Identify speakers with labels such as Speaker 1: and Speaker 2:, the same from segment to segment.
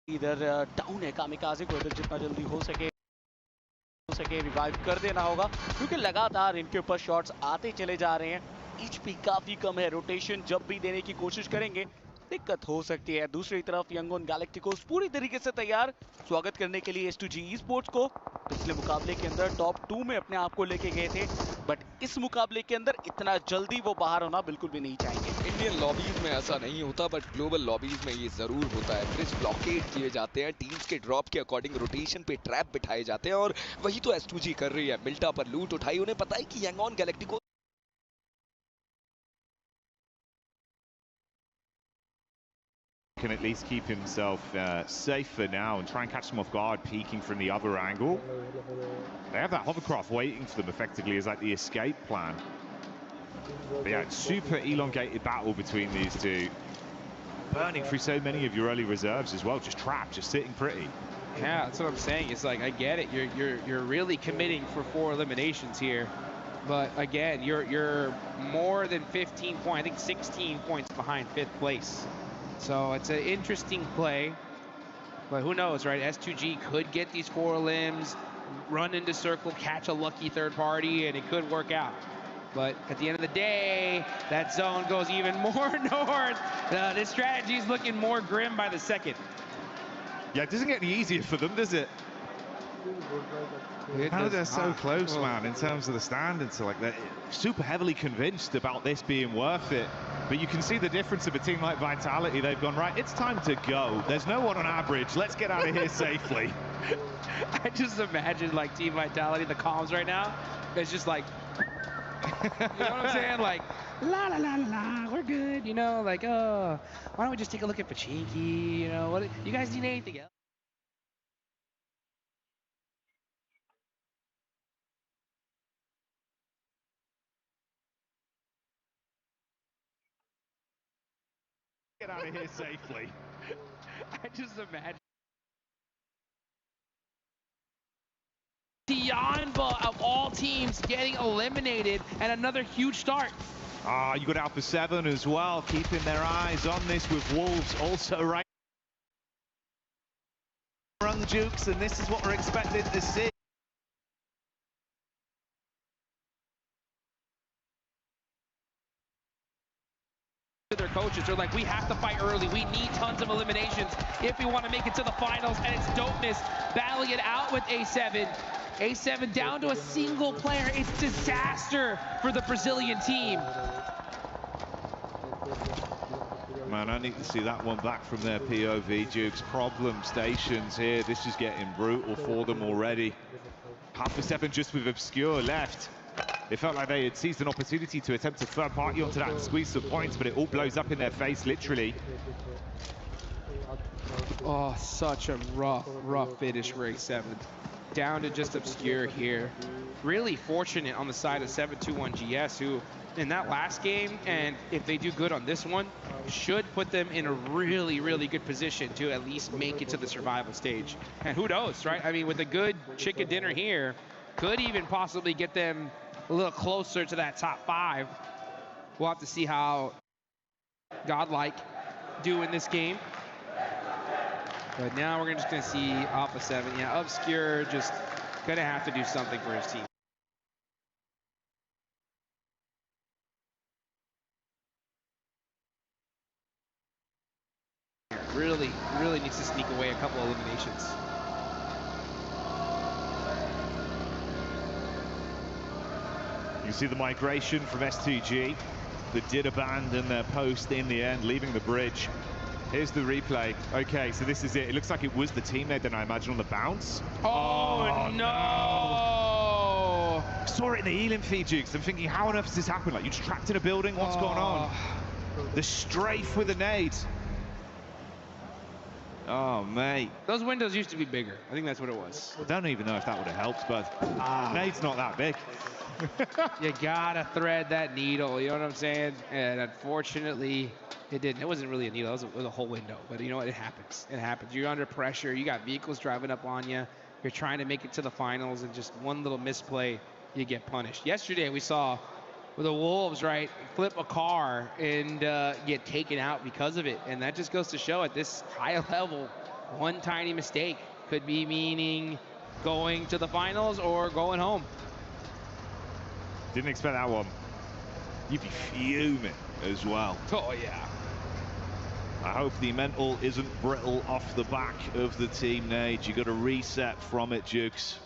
Speaker 1: इधर डाउन है कामिकाजे को, इधर जितना जल्दी हो सके रिवाइव कर देना होगा, क्योंकि लगातार इनके ऊपर शॉट्स आते चले जा रहे हैं। एचपी काफी कम है, रोटेशन जब भी देने की कोशिश करेंगे दिक्कत हो सकती है। दूसरी तरफ यंगन गैलेक्टिकोस पूरी तरीके से तैयार स्वागत करने के लिए S2G स्पोर्ट्स को। पिछले मुकाबले के अंदर टॉप 2 में अपने आप को लेके गए थे, बट इस मुकाबले के अंदर इतना जल्दी वो बाहर होना बिल्कुल भी नहीं चाहेंगे।
Speaker 2: इंडियन लॉबीज में ऐसा नहीं होता, बट ग्लोबल लॉबीज में ये जरूर होता है। ब्रिज ब्लॉकेड किए जाते हैं, टीम्स के ड्रॉप के अकॉर्डिंग रोटेशन पे ट्रैप बिठाए जाते हैं, और वही तो S2G कर रही है। मिल्टा पर लूट उठाई, उन्हें पता है कि Yangon galactico
Speaker 3: can at least keep himself safe for now and try and catch them off guard, peeking from the other angle. They have that hovercraft waiting for them effectively as like the escape plan. But yeah, it's super elongated battle between these two. Burning through so many of your early reserves as well, just trapped, just sitting pretty.
Speaker 4: Yeah, that's what I'm saying. It's like, I get it. You're really committing for 4 eliminations here. But again, you're more than 15 points, I think 16 points behind 5th place. So it's an interesting play, but who knows, right? S2G could get these 4 limbs, run into circle, catch a lucky third party, and it could work out. But at the end of the day, that zone goes even more north. This strategy is looking more grim by the second.
Speaker 3: Yeah, it doesn't get any easier for them, does it? How they're so close, man, in terms of the standards. So like they're super heavily convinced about this being worth it. But you can see the difference of a team like Vitality. They've gone, right, it's time to go. There's no one on average. Let's get out of here safely.
Speaker 4: I just imagine like Team Vitality, the comms right now, it's just like, you know what I'm saying? Like, la la la la la, we're good, you know, like, oh, why don't we just take a look at Pachinki, you know, what, you guys need anything else?
Speaker 3: Get out of here safely.
Speaker 4: I just imagine. Tianba of all teams getting eliminated, and another huge start.
Speaker 3: You got Alpha 7 as well, keeping their eyes on this with Wolves also right. Run Jukes, and this is what we're expected to see.
Speaker 4: Their coaches, they're like, we have to fight early. We need tons of eliminations if we want to make it to the finals, and it's Dopeness battling it out with A7. A7 down to a single player. It's disaster for the Brazilian team.
Speaker 3: Man, I need to see that one back from their POV. Jukes, problem stations here. This is getting brutal for them already. Alpha 7 just with Obscure left. It felt like they had seized an opportunity to attempt a third party onto that and squeeze some points, but it all blows up in their face, literally.
Speaker 4: Oh, such a rough finish for A7. Down to just Obscure here. Really fortunate on the side of 721GS, who in that last game, and if they do good on this one, should put them in a really good position to at least make it to the survival stage. And who knows, right? I mean, with a good chicken dinner here, could even possibly get them a little closer to that top 5. We'll have to see how Godlike do in this game. But now we're just going to see Alpha 7. Yeah, Obscure just going to have to do something for his team. Really needs to sneak away a couple of eliminations.
Speaker 3: You see the migration from S2G that did abandon their post in the end, leaving the bridge. Here's the replay. Okay, so this is it. It looks like it was the teammate, then I imagine, on the bounce.
Speaker 4: Oh no!
Speaker 3: Saw it in the Elim feed, Jukes. I'm thinking, how on earth has this happened? Like, you're just trapped in a building? What's going on? The strafe with a nade. Oh, mate.
Speaker 4: Those windows used to be bigger. I think that's what it was.
Speaker 3: I don't even know if that would have helped, but nade's not that big.
Speaker 4: You gotta thread that needle, you know what I'm saying? And unfortunately, it didn't. It wasn't really a needle, it was a whole window. But you know what? It happens. It happens. You're under pressure. You got vehicles driving up on you. You're trying to make it to the finals, and just one little misplay, you get punished. Yesterday, we saw the Wolves, right, flip a car and get taken out because of it. And that just goes to show at this high level, One tiny mistake could be meaning going to the finals or going home.
Speaker 3: Didn't expect that one. You'd be fuming as well.
Speaker 4: Oh, yeah.
Speaker 3: I hope the mental isn't brittle off the back of the team, Nate. You got to reset from it, Jukes.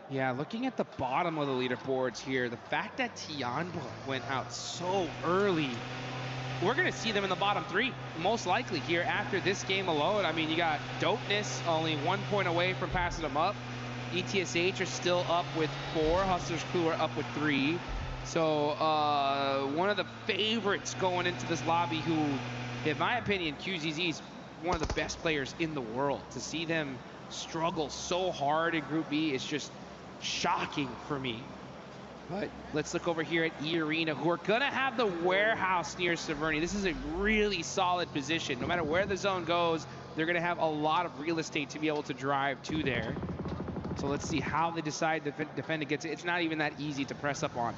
Speaker 4: Yeah, looking at the bottom of the leaderboards here, the fact that Tianbo went out so early, we're going to see them in the bottom 3, most likely here after this game alone. I mean, you got Dopeness only 1 point away from passing them up. ETSH are still up with 4. Hustlers Crew are up with 3. So one of the favorites going into this lobby who, in my opinion, QZZ is one of the best players in the world. To see them struggle so hard in Group B is just shocking for me. But let's look over here at E Arena, who are gonna have the warehouse near Severny. This is a really solid position. No matter where the zone goes, they're gonna have a lot of real estate to be able to drive to there. So let's see how they decide to defend against it. It's not even that easy to press up on.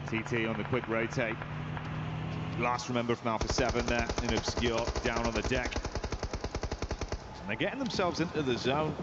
Speaker 3: TT on the quick rotate. Last remember from Alpha 7 there in Obscure, down on the deck. And they're getting themselves into the zone.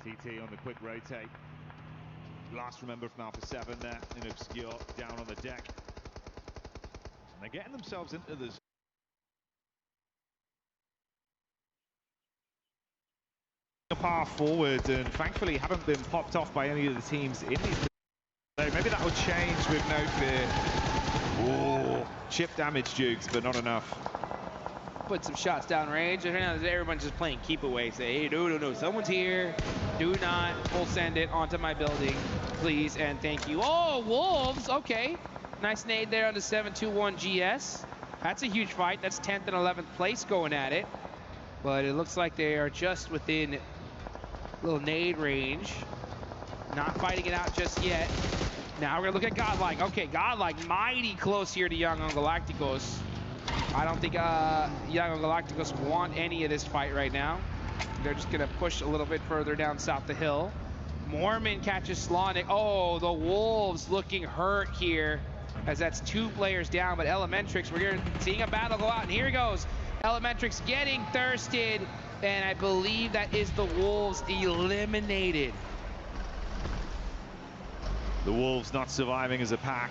Speaker 3: TT on the quick rotate. Last remember from Alpha 7 there in Obscure, down on the deck. And they're getting themselves into the zone. A path forward, and thankfully haven't been popped off by any of the teams in these. So maybe that will change with No Fear. Oh, chip damage, Jukes, but not enough.
Speaker 4: Put some shots down range, and now everyone's just playing keep away. Say, hey, no, someone's here. Do not full send it onto my building, please, and thank you. Oh, Wolves, okay. Nice nade there on the 721 GS. That's a huge fight. That's 10th and 11th place going at it. But it looks like they are just within little nade range. Not fighting it out just yet. Now we're gonna look at Godlike. Okay, Godlike mighty close here to Young on Galacticos. I don't think Young on Galacticos want any of this fight right now. They're just gonna push a little bit further down south the hill. Mormon catches Slonic. Oh, the Wolves looking hurt here, as that's 2 players down, but Elementrix, we're seeing a battle go out, and here he goes. Elementrix getting thirsted, and I believe that is the Wolves eliminated.
Speaker 3: The Wolves not surviving as a pack.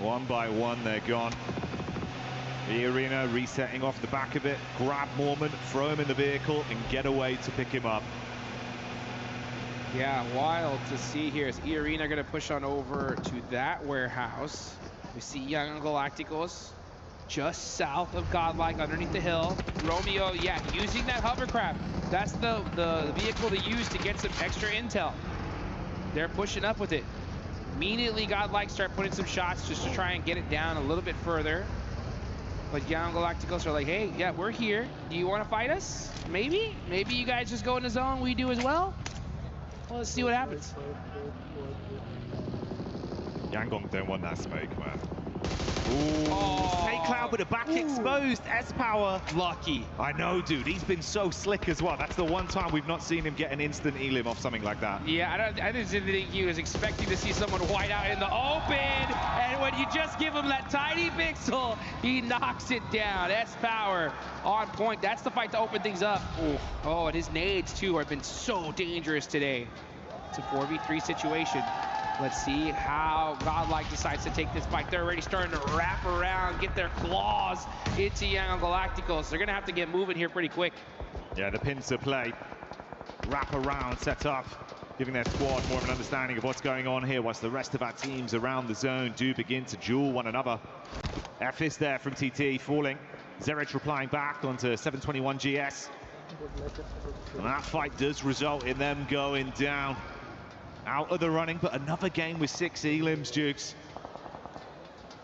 Speaker 3: 1 by 1, they're gone. The Arena resetting off the back of it. Grab Mormon, throw him in the vehicle, and get away to pick him up.
Speaker 4: Yeah, wild to see here. Is E Arena going to push on over to that warehouse? We see Young Galacticos just south of Godlike underneath the hill. Romeo, yeah, using that hovercraft. That's the vehicle to use to get some extra intel. They're pushing up with it. Immediately Godlike start putting some shots just to try and get it down a little bit further. But Young Galacticos are like, hey, yeah, we're here. Do you want to fight us? Maybe? Maybe you guys just go in the zone, we do as well? Well, let's see what happens.
Speaker 3: Yangon don't want that smoke, man. Ooh,
Speaker 4: oh.
Speaker 3: Snake Cloud with a back exposed. S-Power.
Speaker 4: Lucky.
Speaker 3: I know, dude. He's been so slick as well. That's the one time we've not seen him get an instant elim off something like that.
Speaker 4: Yeah, I didn't think he was expecting to see someone white out in the open. And when you just give him that tiny pixel, he knocks it down. S-Power on point. That's the fight to open things up. Ooh. Oh, and his nades, too, have been so dangerous today. It's a 4v3 situation. Let's see how Godlike decides to take this fight. They're already starting to wrap around, get their claws into Young Galacticos. They're going to have to get moving here pretty quick.
Speaker 3: Yeah, the pincer play. Wrap around, set up, giving their squad more of an understanding of what's going on here, whilst the rest of our teams around the zone do begin to duel one another. F is there from TT, falling. Zerich replying back onto 721 GS. And that fight does result in them going down. Out of the running, but another game with 6 elims, Jukes.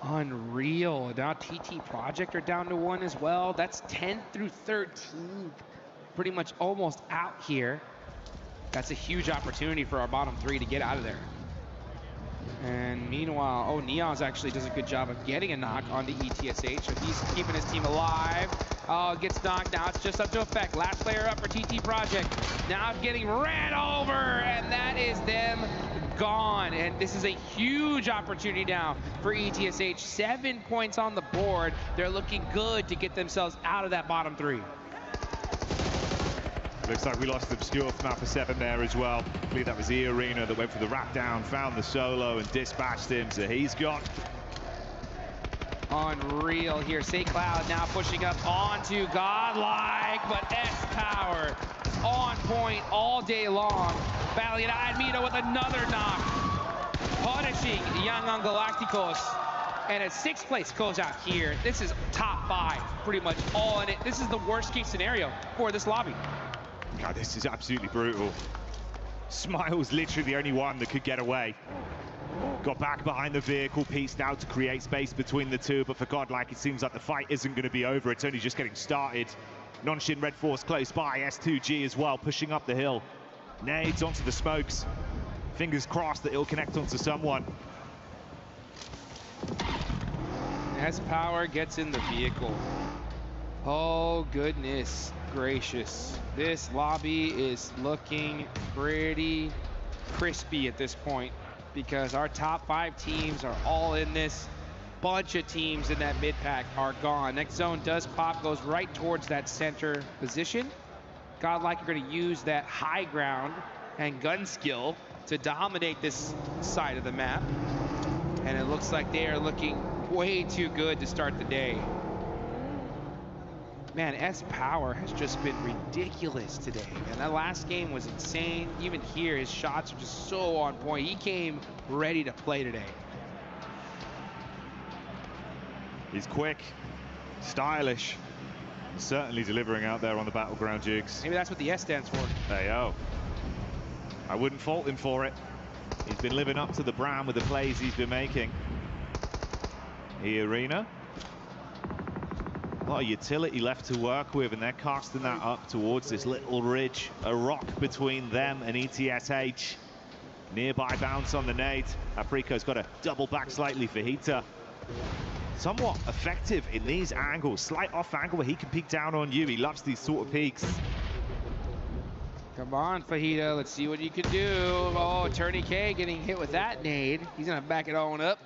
Speaker 4: Unreal. Now TT Project are down to 1 as well. That's 10 through 13. Pretty much almost out here. That's a huge opportunity for our bottom 3 to get out of there. And meanwhile, oh, Neon's actually does a good job of getting a knock on the ETSH, so he's keeping his team alive. Oh, gets knocked. Now it's just up to effect. Last player up for TT Project. Now getting ran over, and that is them gone. And this is a huge opportunity now for ETSH. 7 points on the board. They're looking good to get themselves out of that bottom 3.
Speaker 3: Looks like we lost Obscure from Alpha 7 there as well. I believe that was the Arena that went for the wrap down, found the solo and dispatched him, so he's gone.
Speaker 4: Unreal here. Say Cloud now pushing up onto Godlike, but S-Power on point all day long. Battling Admino with another knock. Punishing Young on Galacticos. And a 6th place closeout here. This is top 5, pretty much all in it. This is the worst case scenario for this lobby.
Speaker 3: God, this is absolutely brutal. Smile's literally the only one that could get away. Got back behind the vehicle, pieced out to create space between the two, but for Godlike, it seems like the fight isn't going to be over. It's only just getting started. Nonshin Red Force close by, S2G as well, pushing up the hill. Nades onto the smokes. Fingers crossed that it'll connect onto someone.
Speaker 4: S-Power gets in the vehicle. Oh, goodness gracious. This lobby is looking pretty crispy at this point because our top 5 teams are all in this. Bunch of teams in that mid-pack are gone. Next zone does pop, goes right towards that center position. Godlike are going to use that high ground and gun skill to dominate this side of the map. And it looks like they are looking way too good to start the day. Man, S-Power has just been ridiculous today. And that last game was insane. Even here, his shots are just so on point. He came ready to play today.
Speaker 3: He's quick, stylish, certainly delivering out there on the battleground, Jigs.
Speaker 4: Maybe that's what the S stands for.
Speaker 3: Hey, yo. I wouldn't fault him for it. He's been living up to the brand with the plays he's been making. The Arena. A lot of utility left to work with, and they're casting that up towards this little ridge. A rock between them and ETSH. Nearby bounce on the nade. Africo's got to double back slightly for Hita. Somewhat effective in these angles. Slight off angle where he can peek down on you. He loves these sort of peaks.
Speaker 4: Come on, Fajita, let's see what you can do. Oh, Attorney K getting hit with that nade. He's gonna back it on up.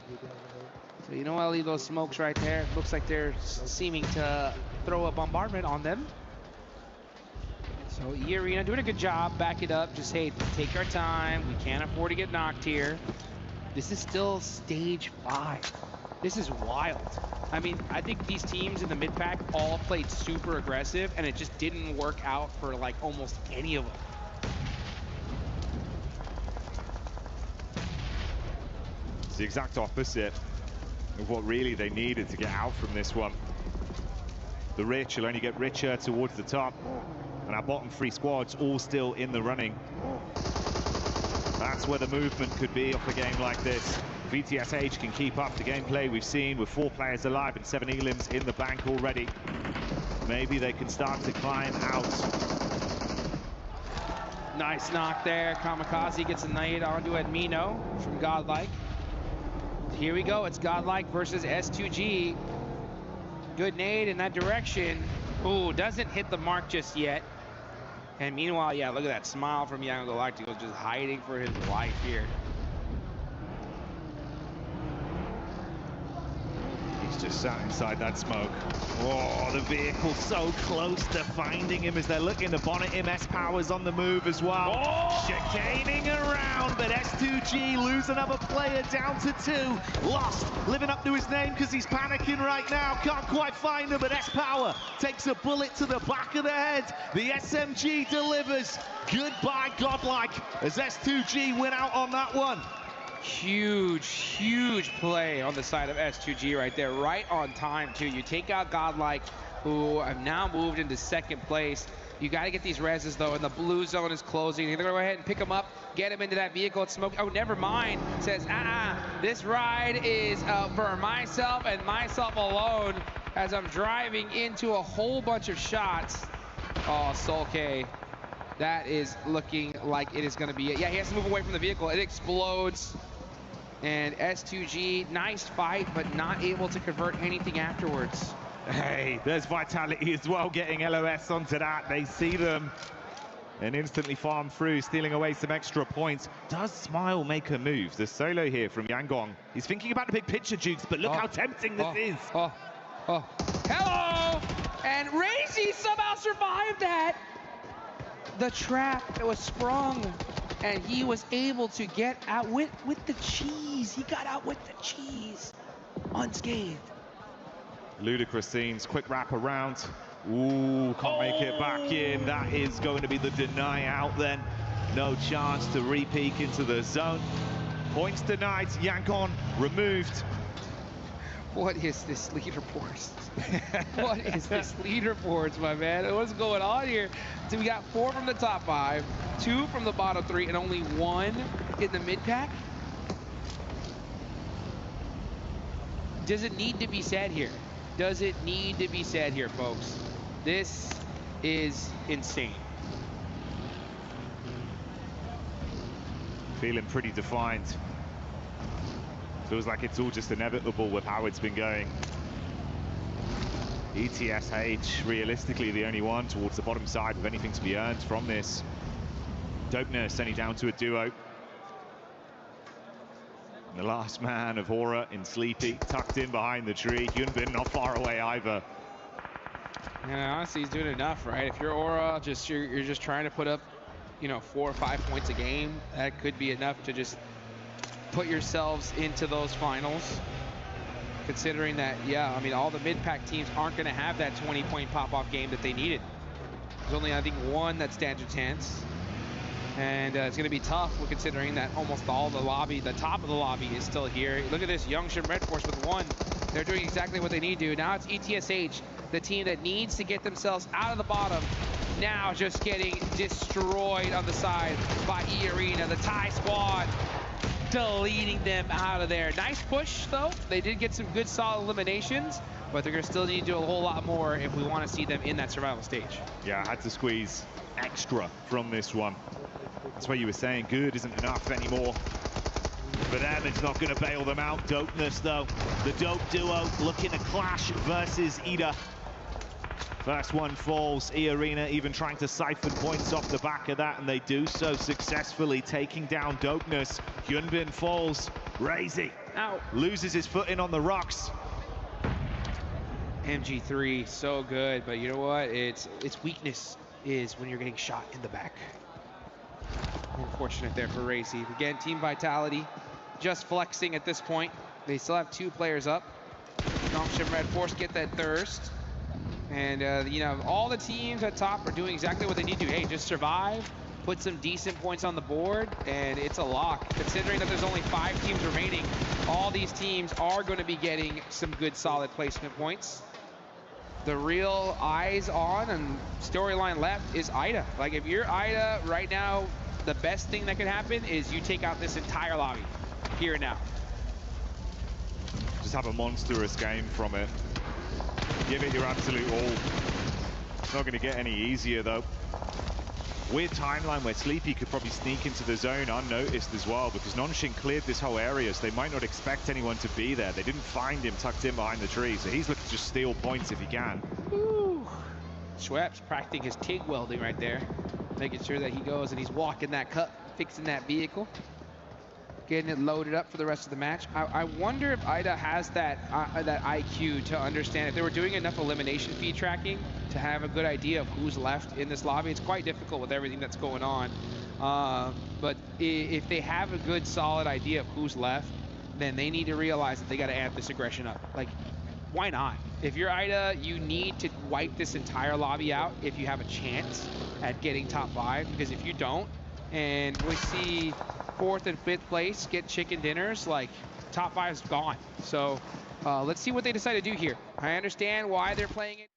Speaker 4: So you know what, I'll leave those smokes right there. Looks like they're seeming to throw a bombardment on them. So E-Arena doing a good job, back it up. Just, hey, take our time. We can't afford to get knocked here. This is still stage 5. This is wild. I mean, I think these teams in the mid-pack all played super aggressive, and it just didn't work out for like almost any of them.
Speaker 3: It's the exact opposite of what really they needed to get out from this one. The rich will only get richer towards the top, and our bottom 3 squads all still in the running. That's where the movement could be off a game like this. If ETSH can keep up the gameplay we've seen with 4 players alive and 7 elims in the bank already, maybe they can start to climb out.
Speaker 4: Nice knock there. Kamikaze gets a nade onto Admino from Godlike. Here we go. It's Godlike versus S2G. Good nade in that direction. Ooh, doesn't hit the mark just yet. And meanwhile, yeah, look at that smile from Young Galacticos, just hiding for his life here.
Speaker 3: He's just sat inside that smoke. Oh, the vehicle so close to finding him as they're looking to bonnet him. S-Power's on the move as well.
Speaker 4: Oh!
Speaker 3: Chicaning around, but S2G lose another player down to 2. Lost, living up to his name because he's panicking right now. Can't quite find him, but S-Power takes a bullet to the back of the head. The SMG delivers. Goodbye, Godlike, as S2G win out on that one.
Speaker 4: Huge, huge play on the side of S2G right there, right on time too. You take out Godlike, who have now moved into 2nd place. You got to get these reses, though, and the blue zone is closing. They're going to go ahead and pick him up, get him into that vehicle. It's smoking. Oh, never mind. Says, this ride is for myself and myself alone as I'm driving into a whole bunch of shots. Oh, Solke. That is looking like it is going to be it. Yeah, he has to move away from the vehicle. It explodes. And S2G, nice fight, but not able to convert anything afterwards.
Speaker 3: Hey, there's Vitality as well, getting LOS onto that. They see them and instantly farm through, stealing away some extra points. Does Smile make a move? The solo here from Yangon. He's thinking about the big picture, Jukes, but look how tempting this is.
Speaker 4: Hello! And Razy somehow survived that. The trap was sprung, and he was able to get out with the cheese. He got out with the cheese, unscathed.
Speaker 3: Ludicrous scenes, quick wrap around. Ooh, can't make it back in. That is going to be the deny out then. No chance to re-peek into the zone. Points denied, Yangon removed.
Speaker 4: What is this leaderboard? What is this leaderboards, my man? What's going on here? So we got 4 from the top 5, 2 from the bottom 3, and only 1 in the mid pack. Does it need to be said here? Does it need to be said here, folks? This is insane.
Speaker 3: Feeling pretty defined. Feels like it's all just inevitable with how it's been going. ETSH, realistically, the only one towards the bottom side with anything to be earned from this. Dopeness only down to a duo. The last man of Aura in Sleepy, tucked in behind the tree. Hyunbin not far away either.
Speaker 4: Yeah, honestly, he's doing enough, right? If you're Aura, you're just trying to put up, 4 or 5 points a game, that could be enough to just put yourselves into those finals. Considering that, yeah, I mean, all the mid-pack teams aren't going to have that 20-point pop-off game that they needed. There's only, I think, 1 that stands a chance. And it's going to be tough, considering that almost all the lobby, the top of the lobby is still here. Look at this, Youngshim Red Force with 1. They're doing exactly what they need to. Now it's ETSH, the team that needs to get themselves out of the bottom. Now just getting destroyed on the side by E-Arena, the Thai squad. Deleting them out of there. Nice push, though. They did get some good, solid eliminations, but they're going to still need to do a whole lot more if we want to see them in that survival stage.
Speaker 3: Yeah, I had to squeeze extra from this one. That's what you were saying. Good isn't enough anymore. For them, it's not going to bail them out. Dopeness, though. The Dope duo looking to clash versus Ida. First one falls. E-Arena even trying to siphon points off the back of that, and they do so successfully, taking down Dopeness. Hyunbin falls. Razy loses his footing on the rocks.
Speaker 4: MG3, so good, but you know what? Its weakness is when you're getting shot in the back. Unfortunate there for Racy. Again, Team Vitality just flexing at this point. They still have 2 players up. Youngshim Red Force get that thirst. And, all the teams at top are doing exactly what they need to. Hey, just survive, put some decent points on the board, and it's a lock. Considering that there's only 5 teams remaining, all these teams are going to be getting some good, solid placement points. The real eyes on and storyline left is Ida. Like, if you're Ida right now, the best thing that could happen is you take out this entire lobby here and now.
Speaker 3: Just have a monstrous game from it. Give it your absolute all. It's not going to get any easier, though. Weird timeline where Sleepy could probably sneak into the zone unnoticed as well, because Nonshin cleared this whole area, so they might not expect anyone to be there. They didn't find him tucked in behind the tree, so he's looking to just steal points if he can.
Speaker 4: Woo. Schweppes practicing his TIG welding right there, making sure that he goes and he's walking that cut, fixing that vehicle, getting it loaded up for the rest of the match. I wonder if Ida has that IQ to understand if they were doing enough elimination feed tracking to have a good idea of who's left in this lobby. It's quite difficult with everything that's going on. But if they have a good, solid idea of who's left, then they need to realize that they got to amp this aggression up. Like, why not? If you're Ida, you need to wipe this entire lobby out if you have a chance at getting top 5, because if you don't, and we see 4th and 5th place get chicken dinners, like, top 5's gone. So let's see what they decide to do here. I understand why they're playing it.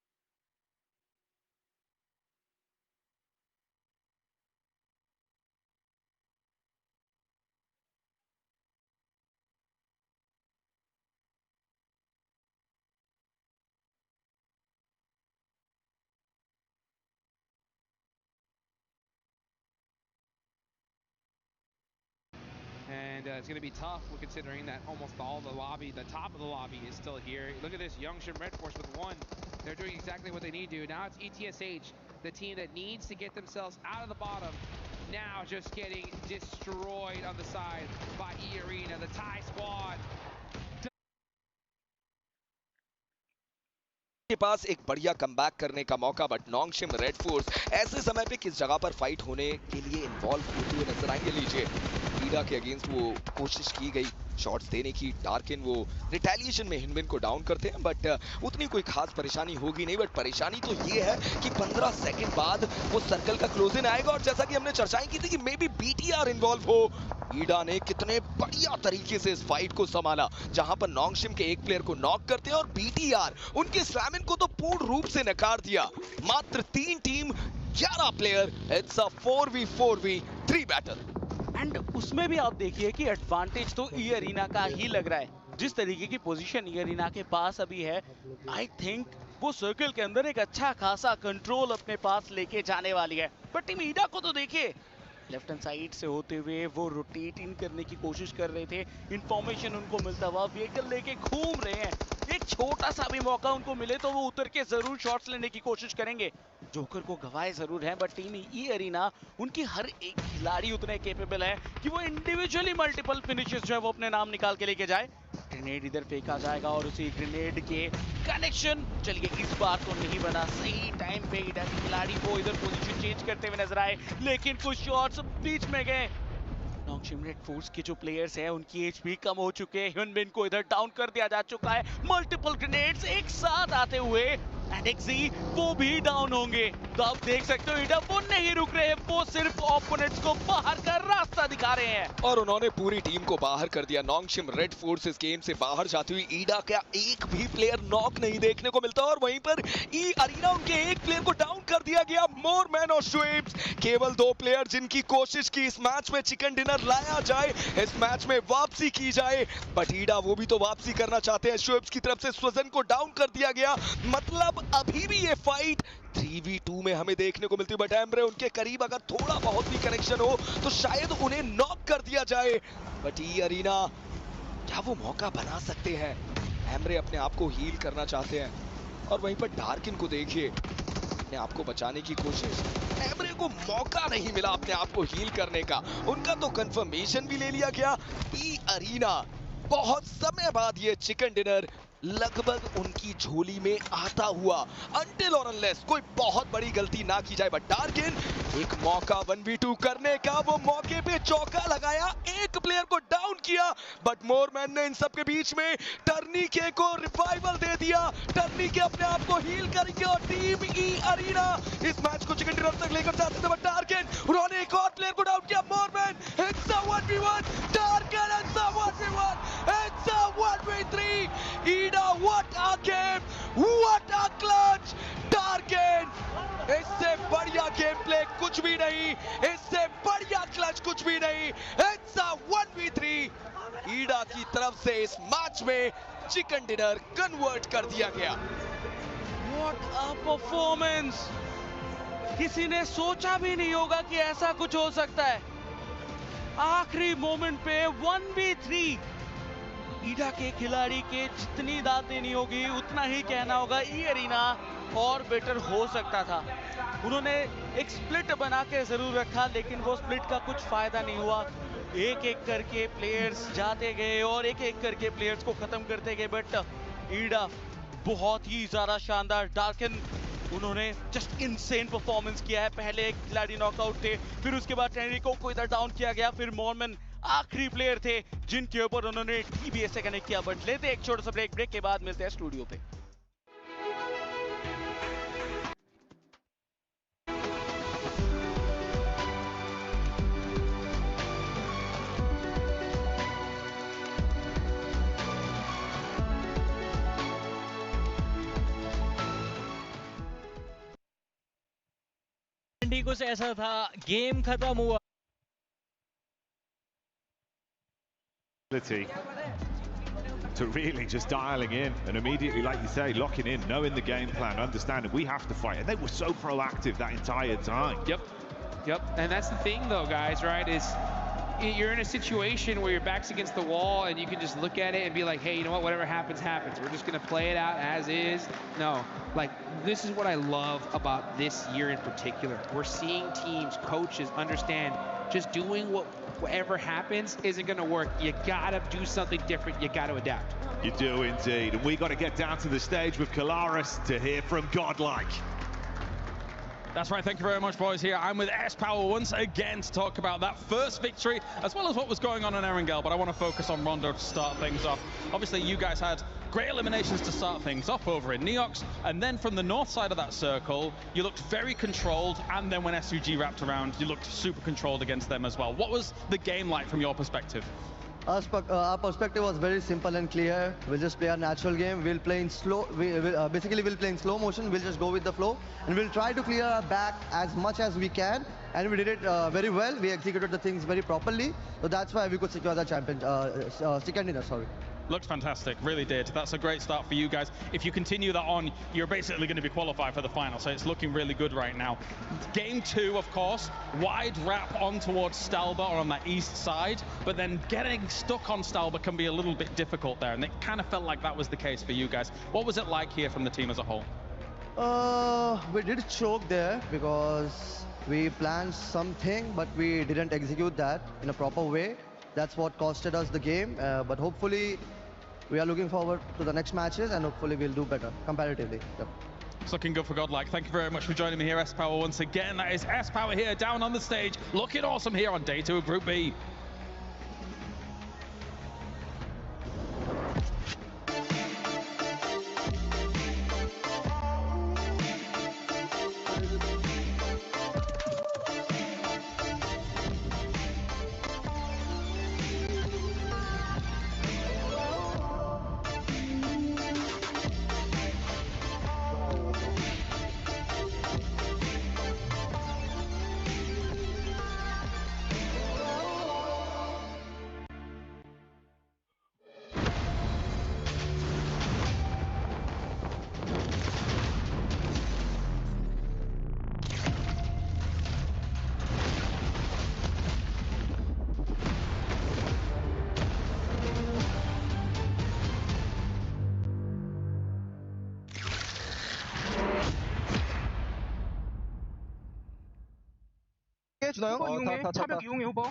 Speaker 4: and it's going to be tough considering that almost all the lobby, the top of the lobby is still here. Look at this, Youngshim Red Force with one. They're doing exactly what they need to do. Now it's ETSH, the team that needs to get themselves out of the bottom. Now just getting destroyed on the side by E-Arena, the Thai squad.
Speaker 2: के पास एक बढ़िया comeback करने का मौका, but नोंगशिम red force ऐसे समय पे किस जगह पर फाइट होने के लिए इन्वॉल्व होते हुए नजर आएंगे। लीजिए ईडा के अगेंस्ट वो कोशिश की गई शॉट्स देने की, डार्किन वो रिटेलिएशन में हिनबिन को डाउन करते हैं, बट उतनी कोई खास परेशानी होगी नहीं। बट परेशानी तो ये है कि 15 सेकंड बाद वो सर्कल का क्लोज इन आएगा, और जैसा कि हमने चर्चाएं की थी कि मे बी बीटीआर इन्वॉल्व हो। ईडा ने कितने बढ़िया तरीके से इस फाइट को संभाला, जहां पर नोंगशिम के एक प्लेयर को नॉक करते हैं और बीटीआर उनके स्लैमिन को तो पूर्ण रूप से नकार दिया। मात्र 3 team 11 player, it's a 4v4v3 battle.
Speaker 1: And उसमें भी आप देखिए कि एडवांटेज तो E-Arena का ही लग रहा है। जिस तरीके की पोजीशन E-Arena के पास अभी है, आई थिंक वो सर्कल के अंदर एक अच्छा खासा कंट्रोल अपने पास लेके जाने वाली है। बट टीम ईडा को तो देखिए, लेफ्ट हैंड साइड से होते हुए वो रोटेट इन करने की कोशिश कर रहे थे, इंफॉर्मेशन उनको मिलता हुआ व्हीकल लेके घूम रहे हैं। एक छोटा सा भी मौका उनको मिले तो वो उतर के जरूर शॉट्स लेने की कोशिश करेंगे। जोकर को गवाए जरूर हैं, बट टीम E-Arena उनकी हर एक खिलाड़ी उतने कैपेबल है कि वो इंडिविजुअली मल्टीपल फिनिशेस जो है वो अपने नाम निकाल के लेके जाए। ग्रेनेड इधर फेंका जाएगा और उसी ग्रेनेड के कनेक्शन, चलिए इस बार तो नहीं बना। सही टाइम पे ईडा के खिलाड़ी वो इधर पोजीशन चेंज करते हुए नजर आए, लेकिन कुछ शॉट्स बीच में गए। नोंगशिम रेड फोर्स के जो प्लेयर्स हैं उनकी एचपी कम हो चुके हैं, ह्यूनबिन को इधर डाउन कर दिया जा चुका है। मल्टीपल ग्रेनेड्स एक साथ आते हुए एनएक्सी वो भी डाउन होंगे। तो आप देख सकते हो ईडा वो नहीं रुक रहे, वो सिर्फ ओपोनेंट्स को बाहर का रास्ता दिखा रहे हैं
Speaker 2: और उन्होंने पूरी टीम को बाहर कर दिया। नोंगशिम रेड फोर्स इस गेम से बाहर जाती हुई, ईडा का एक भी प्लेयर नॉक नहीं देखने को मिलता, और वहीं पर E-Arena उनके एक प्लेयर को डाउन कर दिया गया। मोरमैन और शुएब्स केवल 2 प्लेयर जिनकी कोशिश की इस मैच में चिकन डिनर लाया जाए, इस मैच में वापसी की जाए, बट ईडा वो भी तो वापसी करना चाहते हैं। शुएब्स की तरफ से स्वजन को डाउन कर दिया गया। मतलब अभी भी ये फाइट 3v2 में हमें देखने को मिलती है, बट एमरे उनके करीब अगर थोड़ा बहुत भी कनेक्शन हो तो शायद उन्हें नॉक कर दिया जाए। बट E-Arena क्या वो मौका बना सकते हैं? एमरे अपने आप को हील करना चाहते हैं, और वहीं पर डार्किन को देखिए अपने आप को बचाने की कोशिश। एमरे को मौका नहीं मिला अपने आप को हील करने का, उनका तो कंफर्मेशन भी ले लिया गया। E-Arena बहुत समय बाद ये चिकन डिनर लगभग उनकी झोली में आता हुआ, अनटिल और अनलेस कोई बहुत बड़ी गलती ना की जाए। बट डार्किन एक मौका 1v2 करने का, वो मौके पे चौका लगाया, एक प्लेयर को डाउन किया, बट मोरमैन ने इन सब के बीच में टर्निके को रिवाइवल दे दिया। टर्निके अपने आप को हील करेंगे और टीम E-Arena इस मैच को चिकन डिनर तक लेकर जाते थे। बट डार्किन उन्होंने एक और प्लेयर को डाउन किया। मोरमैन, इट्स अ 1v1, डार्किन it's a 1v1, it's a 1v3। What a game! What a clutch! Darkin! इससे बढ़िया गेम प्ले कुछ भी नहीं, इससे बढ़िया क्लच कुछ भी नहीं। It's a 1v3। ईडा की तरफ से इस मैच में चिकन डिनर कन्वर्ट कर दिया गया।
Speaker 1: What a performance! किसी ने सोचा भी नहीं होगा कि ऐसा कुछ हो सकता है। आखिरी मोमेंट पे 1v3। ईडा के खिलाड़ी के जितनी दाद देनी होगी उतना ही कहना होगा E-Arena और बेटर हो सकता था। उन्होंने एक स्प्लिट बना के जरूर रखा, लेकिन वो स्प्लिट का कुछ फायदा नहीं हुआ। एक एक करके प्लेयर्स जाते गए और एक एक करके प्लेयर्स को खत्म करते गए, बट ईडा बहुत ही ज्यादा शानदार। डार्किन उन्होंने जस्ट इनसेन परफॉर्मेंस किया है। पहले एक खिलाड़ी नॉकआउट थे, फिर उसके बाद टेनरिको को इधर डाउन किया गया, फिर मोरमैन आखिरी प्लेयर थे जिनके ऊपर उन्होंने TBS से कनेक्ट किया। बट लेते एक छोटा सा ब्रेक के बाद मिलते हैं स्टूडियो पे।
Speaker 5: कुछ ऐसा था, गेम खत्म हुआ।
Speaker 3: To really just dialing in and immediately, like you say, locking in, knowing the game plan, understanding we have to fight, and they were so proactive that entire time.
Speaker 4: Yep, and that's the thing though, guys, right, is you're in a situation where your back's against the wall and you can just look at it and be like, hey, you know what, whatever happens, happens. We're just gonna play it out as is. No, like, this is what I love about this year in particular. We're seeing teams, coaches understand just doing whatever happens isn't gonna work. You gotta do something different, you gotta adapt.
Speaker 3: You do indeed, and we got to get down to the stage with Kalaris to hear from Godlike.
Speaker 6: That's right, thank you very much, boys. Here I'm with S-Power once again to talk about that first victory, as well as what was going on in Erangel, but I want to focus on Rondo to start things off. Obviously, you guys had great eliminations to start things off over in Neox, and then from the north side of that circle, you looked very controlled, and then when SUG wrapped around, you looked super controlled against them as well. What was the game like from your perspective?
Speaker 7: Our perspective was very simple and clear. We'll just play our natural game. We'll play in slow. Basically, we'll play in slow motion. We'll just go with the flow, and we'll try to clear our back as much as we can. And we did it very well. We executed the things very properly. So that's why we could secure the second dinner. Sorry.
Speaker 6: Looked fantastic, really did. That's a great start for you guys. If you continue that on, you're basically going to be qualified for the final, so it's looking really good right now. Game 2, of course, wide wrap on towards Stalba or on that east side, but then getting stuck on Stalba can be a little bit difficult there, and it kind of felt like that was the case for you guys. What was it like here from the team as a whole?
Speaker 7: We did choke there because we planned something, but we didn't execute that in a proper way. That's what costed us the game, but hopefully we are looking forward to the next matches, and hopefully we'll do better comparatively. Yep.
Speaker 6: It's looking good for Godlike. Thank you very much for joining me here, S-Power, once again. That is S-Power here, down on the stage, looking awesome here on day 2 of Group B.
Speaker 8: 주나요? 이용해. 차벽 이용해 후보.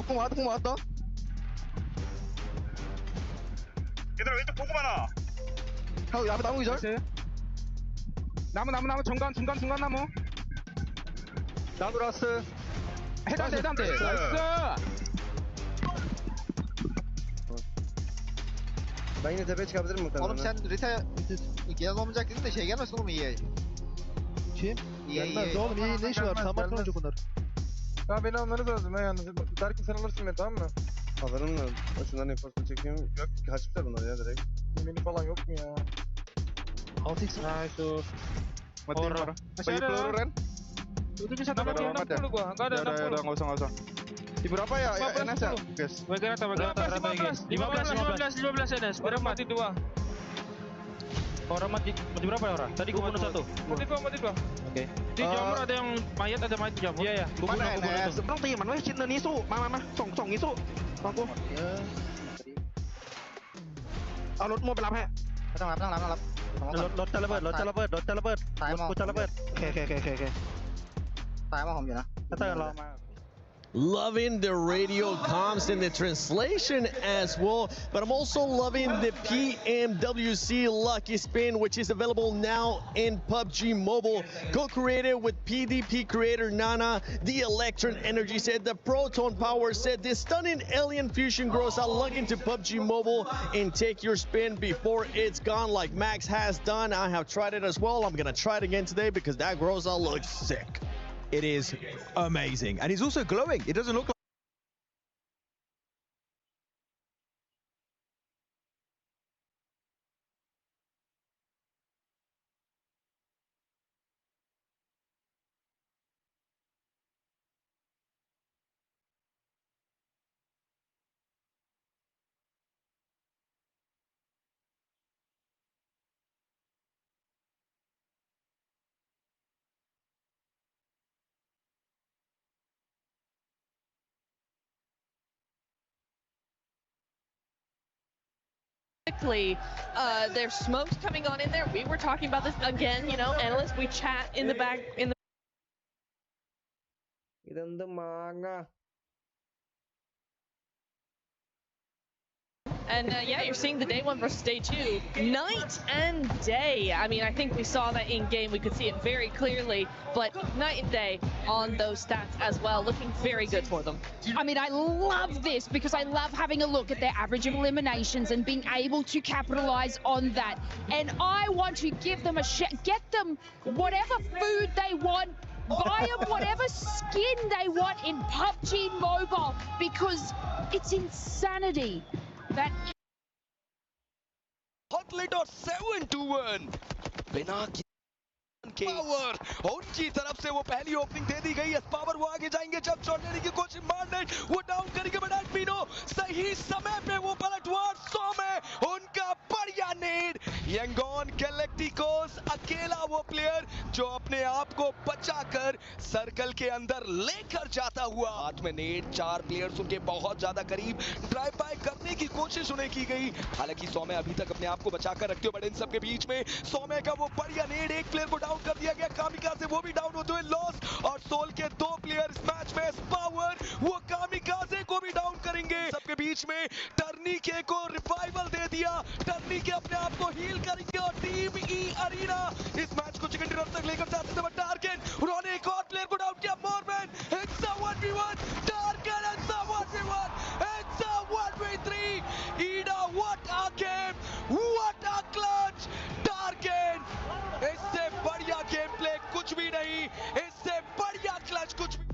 Speaker 8: 공 왔다.
Speaker 3: 얘들아 왼쪽 보고 많아.
Speaker 8: 앞에 나무 기절. 나무 중간 나무. 나무 라스. 해단대. 나이스. Ben yine tepeye çıkabilirim muhtemelen.
Speaker 9: Oğlum sen gelen olmayacak dedin de şey gelmesin oğlum iyi.
Speaker 8: Kim?
Speaker 9: Gelmez
Speaker 8: oğlum iyi ne işi var? Tamam olacak bunlar. Ya beni almanız lazım yalnız. Derken sen alırsın beni, tamam mı? Alırım da. Şundan enforce'u çekeyim. Yok kaçmışlar bunlar ya direkt. Yemini falan yok mu ya? 6x. Nah itu. Mati orang. Masih ada. Ren. Itu bisa tambah 60 gua. Enggak ada 60. Udah enggak usah. Di berapa ya? NS ya, guys? Bagian rata 15 NS. Berapa mati 2? Orang mati berapa ya orang? Tadi gua bunuh 1. Mati 2. Oke. Di jamur ada yang mayat jamur. Iya. Gua bunuh 1. ต้องตีมันไว้ชิ้นนี้สู้มาส่งนี้สู้ฟังกูเอารถโม่ไปรับให้ต้องรับรถจะระเบิดตายมองกูจะระเบิดโอเคตายมองผมอยู่นะเตอร์รอมา
Speaker 10: Loving the radio comms and the translation as well, but I'm also loving the PMWC Lucky Spin, which is available now in PUBG Mobile. Co-created with PDP creator Nana, the Electron Energy set, the Proton Power set, the stunning Alien Fusion grows out. Log into PUBG Mobile and take your spin before it's gone, like Max has done. I have tried it as well. I'm gonna try it again today because that grows out looks sick.
Speaker 11: It is amazing, and he's also glowing. It doesn't look like
Speaker 12: There's smokes coming on in there. We were talking about this again, you know, analysts, we chat in the back, in the and yeah, you're seeing the day one versus day two, night and day. I mean, I think we saw that in game. We could see it very clearly, but night and day on those stats as well, looking very good for them.
Speaker 13: I mean, I love this because I love having a look at their average of eliminations and being able to capitalize on that. And I want to give them get them whatever food they want, buy them whatever skin they want in PUBG Mobile, because it's insanity. That
Speaker 2: हॉटलेट और 7-2-1 बिना power उनकी तरफ से वो पहली opening दे दी गई है। Power वो आगे जाएंगे जब शॉट लेने की कोशिश मारने वो डाउन करेंगे, बट एडमिनो सही समय पे वो पलटवार 100 में उनका बढ़िया नेड। यंगॉन गैलेक्टिकोस अकेला वो प्लेयर जो अपने आप को बचाकर सर्कल के अंदर लेकर जाता हुआ, हाथ में नेड, 4 प्लेयर्स उनके बहुत ज्यादा करीब, ड्राइव बाय करने की कोशिश उन्हें की गई। हालांकि सौम्य अभी तक अपने आप को बचाकर रखते हो, बट इन सबके बीच में सौम्य का वो बढ़िया नेड, एक प्लेयर को डाउन कर दिया गया, कामिकाज़े वो भी डाउन होते हुए लॉस, और सोल के 2 प्लेयर इस मैच में, पावर वो कामिकाज़े को भी डाउन करेंगे। सबके बीच में टर्निके को रिवाइवल दे दिया, टर्निके अपने आप को हील करेंगे और टीम ई अरीना इस मैच को चिकन डिनर तक लेकर जाते थे, बट टारगेट उन्होंने एक और प्लेयर को डाउन किया। मोरमैन, it's a 1v1, Target it's a 1v1, it's a 1v3, ईडा what a game, what a clutch, Target इससे बढ़िया गेम प्ले कुछ भी नहीं, इससे बढ़िया क्लच कुछ भी।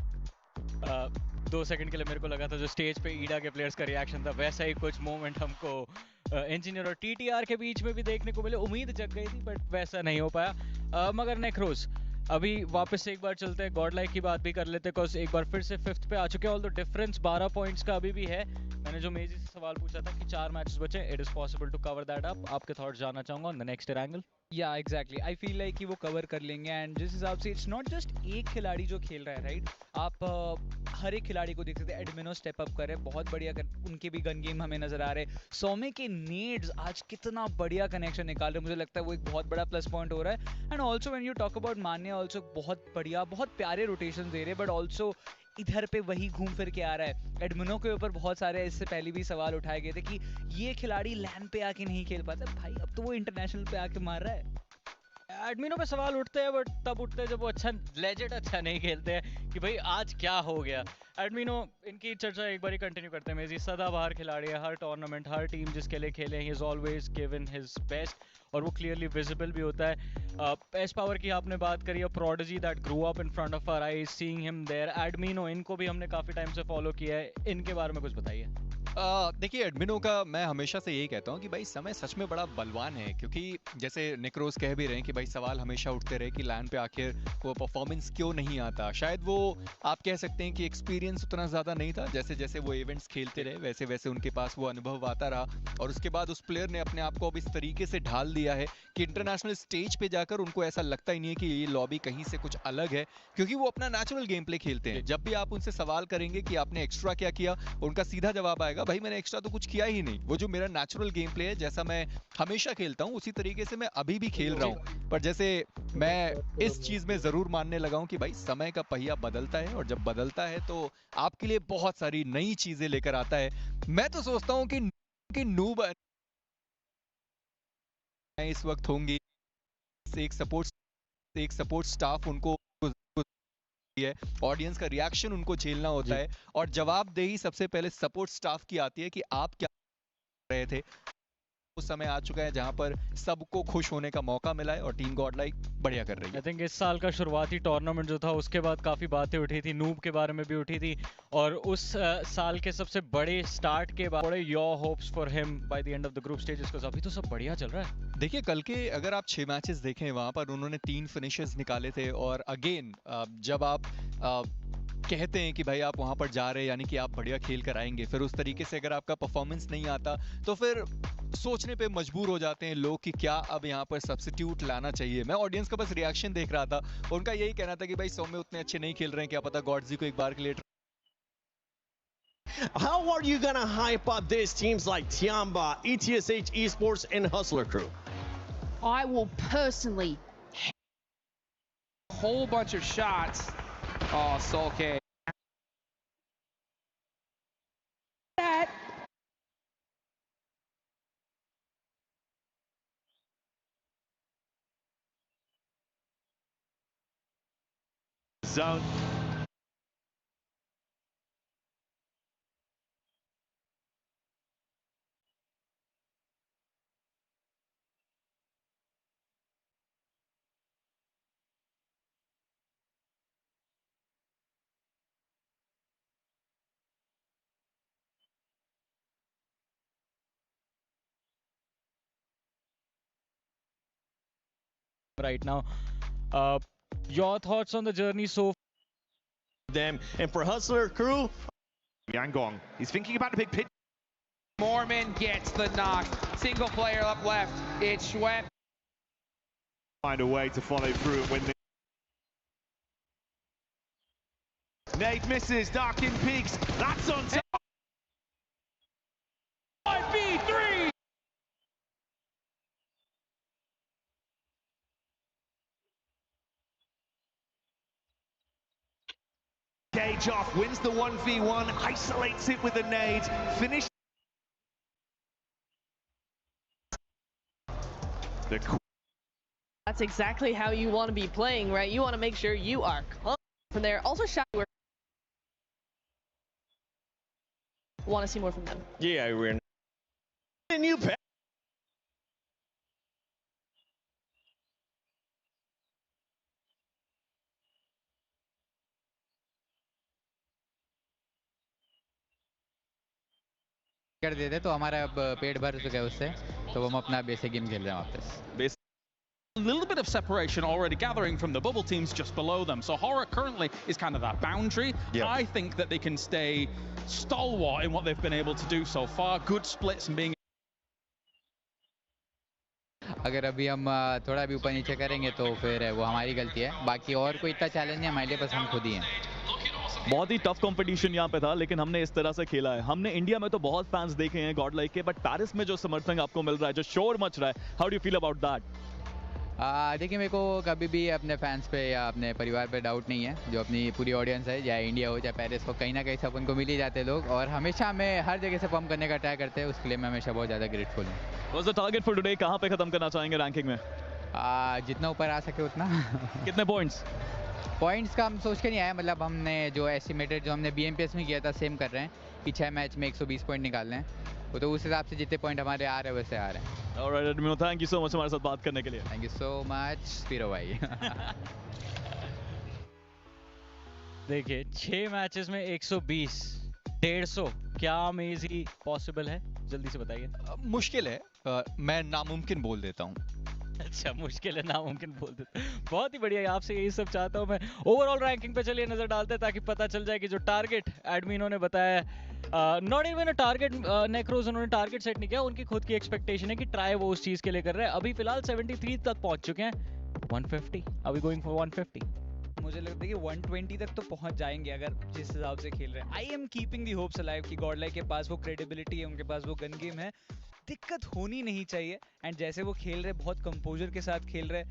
Speaker 5: 2 सेकंड के लिए मेरे को लगा था जो स्टेज पे ईडा के प्लेयर्स का रिएक्शन था, वैसा ही कुछ मोमेंट हमको इंजीनियर और टीटीआर के बीच में भी देखने को मिले। उम्मीद जग गई थी बट वैसा नहीं हो पाया। मगर नेक्रोस अभी वापस से एक बार चलते हैं, गॉड लाइक की बात भी कर लेते हैं, बिकॉज एक बार फिर से 5th पे आ चुके हैं। ऑल द डिफरेंस 12 पॉइंट्स का अभी भी है। मैंने जो मेजी से सवाल पूछा था कि 4 मैचेस बचे, it is possible to cover that up. आपके थॉट्स जानना चाहूंगा ऑन द नेक्स्ट एंगल।
Speaker 14: या एग्जैक्टली, आई फील लाइक कि वो कवर कर लेंगे। एंड जिस हिसाब से इट्स नॉट जस्ट एक खिलाड़ी जो खेल रहा है, राइट? आप हर एक खिलाड़ी को देख सकते हैं। एडमिनो स्टेप अप कर रहे हैं, बहुत बढ़िया उनके भी गन गेम हमें नजर आ रहे हैं। सौम्य के नेड्स आज कितना बढ़िया कनेक्शन निकाल रहे हैं, मुझे लगता है वो एक बहुत बड़ा प्लस पॉइंट हो रहा है। And also when you talk about मान्य, ऑल्सो बहुत बढ़िया, बहुत प्यारे रोटेशन दे रहे हैं, बट ऑल्सो इधर पे वही घूम फिर के आ रहा है। एडमिनो के ऊपर बहुत सारे इससे पहले भी सवाल उठाए गए थे कि ये खिलाड़ी लैन पे आके नहीं खेल पाता। भाई अब तो वो इंटरनेशनल पे आके मार रहा है।
Speaker 5: एडमिनो पे सवाल उठते हैं, बट तब उठते हैं जब वो अच्छा लेजेंड अच्छा नहीं खेलते हैं कि भाई आज क्या हो गया। एडमिनो इनकी चर्चा एक बार ही कंटिन्यू करते हैं। मेजी सदाबहार खिलाड़ी है, हर टूर्नामेंट हर टीम जिसके लिए खेले, he is always given his best और वो क्लियरली विजिबल भी होता है। एस पावर की आपने बात करी, prodigy that grow up in front of our eyes, seeing him there. Admino इनको भी हमने काफी टाइम से फॉलो किया है, इनके बारे में कुछ बताइए।
Speaker 11: देखिए, एडमिनो का मैं हमेशा से यही कहता हूँ कि भाई समय सच में बड़ा बलवान है, क्योंकि जैसे निक्रोस कह भी रहे हैं कि भाई सवाल हमेशा उठते रहे कि लैन पे आखिर वो परफॉर्मेंस क्यों नहीं आता। शायद वो आप कह सकते हैं कि एक्सपीरियंस उतना ज़्यादा नहीं था, जैसे जैसे वो इवेंट्स खेलते रहे वैसे वैसे उनके पास वो अनुभव आता रहा, और उसके बाद उस प्लेयर ने अपने आप को अब इस तरीके से ढाल दिया है कि इंटरनेशनल स्टेज पे जाकर उनको ऐसा लगता ही नहीं है कि ये लॉबी कहीं से कुछ अलग है, क्योंकि वो अपना नेचुरल गेम प्ले खेलते हैं। जब भी आप उनसे सवाल करेंगे कि आपने एक्स्ट्रा क्या किया, उनका सीधा जवाब आएगा, भाई मैंने एक्स्ट्रा तो कुछ किया ही नहीं, वो जो मेरा नेचुरल गेम प्ले है, जैसा मैं हमेशा खेलता हूँ उसी तरीके से मैं अभी भी खेल रहा हूँ। पर जैसे मैं इस चीज में जरूर मानने लगा हूँ कि भाई समय का पहिया बदलता है, और जब बदलता है तो आपके लिए बहुत सारी नई चीजें लेकर आता है। मैं तो सोचता हूँ कि नूब इस वक्त होंगी, एक सपोर्ट स्टाफ उनको है, ऑडियंस का रिएक्शन उनको झेलना होता है, और जवाबदेही सबसे पहले सपोर्ट स्टाफ की आती है कि आप क्या कर रहे थे। उस समय आ चुका है जहां पर सबको खुश होने का मौका मिला है, और टीम गॉड लाइक बढ़िया कर रही है।
Speaker 5: आई थिंक इस साल का शुरुआती टूर्नामेंट जो था उसके बाद काफ़ी बातें उठी थी, नूब के बारे में भी उठी थी, और उस साल के सबसे बड़े स्टार्ट के बाद बड़े your hopes for him by the end of the group stages, को अभी तो सब बढ़िया चल रहा है।
Speaker 11: देखिए, कल के अगर आप 6 मैचेस देखें, वहां पर उन्होंने 3 फिनिशेस निकाले थे, और अगेन जब आप कहते हैं कि भाई आप वहां पर जा रहे हैं यानी कि आप बढ़िया खेल कर आएंगे, फिर उस तरीके से अगर आपका परफॉर्मेंस नहीं आता तो फिर सोचने पे मजबूर हो जाते हैं लोग कि क्या अब यहाँ पर सब्स्टिट्यूट लाना चाहिए। मैं ऑडियंस का बस रिएक्शन देख रहा था, उनका यही कहना था कि भाई सौम्य उतने अच्छे नहीं खेल रहे हैं, क्या पता गॉडजी को एक बार के लिए
Speaker 10: How are you gonna hype up these teams like Tiamba, ETSH Esports, and Hustler Crew?
Speaker 13: I will personally.
Speaker 4: Whole bunch of shots. Oh, Soul K.
Speaker 13: That.
Speaker 3: Zone.
Speaker 5: Right now, your thoughts on the journey so
Speaker 10: Them and for Hustler Crew,
Speaker 3: Yangong, he's thinking about the big pitch.
Speaker 4: Mormon gets the knock. Single player up left. It's Schwepp.
Speaker 3: Find a way to follow through and win the. Nade misses, Darkin peaks. That's on top.
Speaker 4: 5v3.
Speaker 3: Gauge off, wins the 1v1, isolates it with a nade, finish.
Speaker 12: That's exactly how you want to be playing, right? You want to make sure you are from there. Also, Shy, want to see more from them.
Speaker 10: yeah, we're a new pack.
Speaker 11: कर देते तो हमारा अब पेट भर चुका है उससे तो हम अपना बेसिक गेम खेल रहे हैं वापस
Speaker 6: A little bit of separation already gathering from the bubble teams just below them. So Horror currently is kind of that boundary.
Speaker 10: Yep.
Speaker 6: I think that they can stay stalwart in what they've been able to do so far. Good splits and being.
Speaker 11: अगर अभी हम थोड़ा भी ऊपर नीचे करेंगे तो फिर वो हमारी गलती है बाकी और कोई इतना चैलेंज नहीं हमारे लिए बस हम खुद ही हैं
Speaker 15: बहुत ही टफ कंपटीशन यहाँ पे था लेकिन हमने इस तरह से खेला है हमने इंडिया में तो बहुत फैंस देखे हैं गॉड लाइक के बट पेरिस में जो समर्थन आपको मिल रहा है जो शोर मच रहा है how do you feel about that
Speaker 11: देखिए मेरे को कभी भी अपने फैंस पे या अपने परिवार पे डाउट नहीं है जो अपनी पूरी ऑडियंस है चाहे इंडिया हो चाहे पेरिस हो कहीं ना कहीं सब उनको मिल ही जाते लोग और हमेशा हमें हर जगह से पंप करने का ट्राई करते हैं उसके लिए मैं हमेशा बहुत ज़्यादा ग्रेटफुल हूँ
Speaker 15: what's the target for today कहाँ पे खत्म करना चाहेंगे रैंकिंग में
Speaker 11: जितना ऊपर आ सके उतना
Speaker 15: कितने
Speaker 11: पॉइंट्स का हम सोच के नहीं आए मतलब हमने जो एस्टिमेटेड जो हमने BMPS में किया था सेम कर रहे हैं कि 6 मैच में 120 पॉइंट निकालने हैं वो तो उस हिसाब से जितने पॉइंट हमारे आ रहे हैं वैसे आ रहे हैं
Speaker 15: alright Admino thank you so much हमारे साथ बात करने के लिए
Speaker 11: thank you so much Spiro भाई
Speaker 5: देखिए 6 मैचेस में 120 150 क्या अमेजिंग पॉसिबल है जल्दी से बताइए
Speaker 11: मुश्किल है मैं नामुमकिन बोल देता हूँ
Speaker 5: अच्छा मुश्किल है नामुमकिन बोल देते बहुत ही बढ़िया आपसे यही सब चाहता हूँ मैं ओवरऑल रैंकिंग पे चलिए नजर डालते हैं ताकि पता चल जाए कि जो टारगेट एडमिनो ने बताया not even a target necrose उन्होंने टारगेट सेट नहीं किया उनकी खुद की एक्सपेक्टेशन है कि ट्राई वो उस चीज के लिए कर रहे हैं अभी फिलहाल 73 तक पहुंच चुके हैं 150 अभी गोइंग फॉर 150
Speaker 14: मुझे लगता है कि 120 तक तो पहुंच जाएंगे अगर जिस हिसाब से खेल रहे हैं I am keeping the hopes alive कि गॉडलाइक के पास वो क्रेडिबिलिटी है उनके पास वो गन गेम है दिक्कत होनी नहीं चाहिए एंड जैसे वो खेल रहे बहुत कंपोजर के साथ खेल रहे